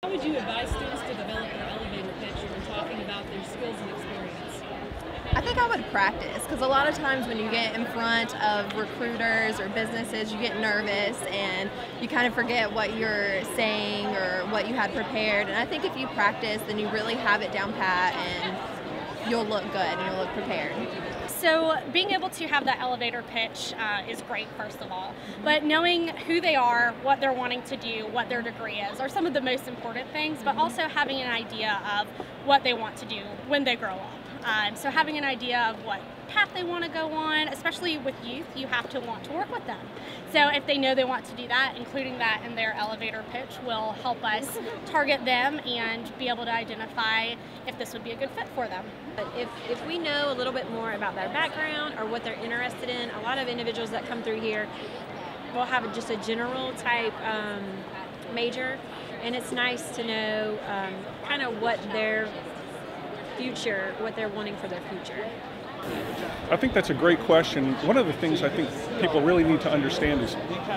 How would you advise students to develop their elevator pitch when talking about their skills and experience? I think I would practice, because a lot of times when you get in front of recruiters or businesses, you get nervous and you kind of forget what you're saying or what you had prepared. And I think if you practice, then you really have it down pat and you'll look good and you'll look prepared. So being able to have that elevator pitch is great, first of all. But knowing who they are, what they're wanting to do, what their degree is, are some of the most important things, but also having an idea of what they want to do when they grow up. So having an idea of what path they want to go on, especially with youth, you have to want to work with them. So if they know they want to do that, including that in their elevator pitch will help us target them and be able to identify if this would be a good fit for them. But if we know a little bit more about their background or what they're interested in, a lot of individuals that come through here will have just a general type major, and it's nice to know kind of what their future, what they're wanting for their future. I think that's a great question. One of the things I think people really need to understand is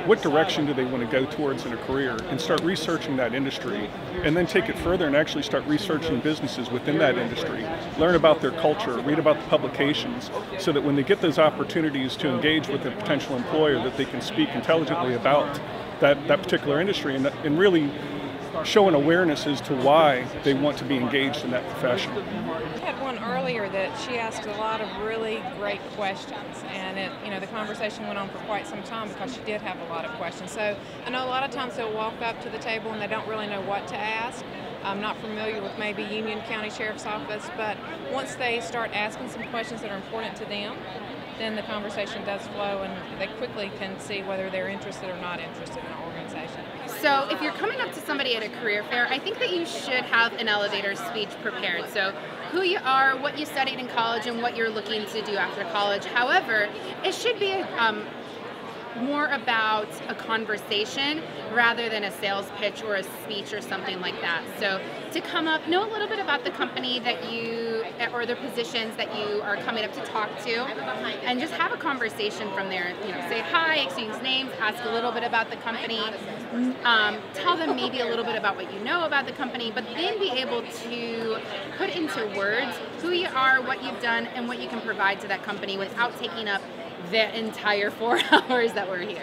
what direction do they want to go towards in a career, and start researching that industry, and then take it further and actually start researching businesses within that industry, learn about their culture, read about the publications, so that when they get those opportunities to engage with a potential employer, that they can speak intelligently about that particular industry and really show an awareness as to why they want to be engaged in that profession. I had one earlier that she asked a lot of really great questions, and the conversation went on for quite some time because she did have a lot of questions. So I know a lot of times they'll walk up to the table and they don't really know what to ask. I'm not familiar with maybe Union County Sheriff's Office, but once they start asking some questions that are important to them, then the conversation does flow and they quickly can see whether they're interested or not interested in an organization. So if you're coming up to somebody at a career fair, I think that you should have an elevator speech prepared. So who you are, what you studied in college, and what you're looking to do after college. However, it should be more about a conversation rather than a sales pitch or a speech or something like that. So to come up, know a little bit about the company that you, or the positions that you are coming up to talk to, and just have a conversation from there. Say hi, exchange names, ask a little bit about the company, tell them maybe a little bit about what you know about the company, but then be able to put into words who you are, what you've done, and what you can provide to that company without taking up the entire 4 hours that we're here.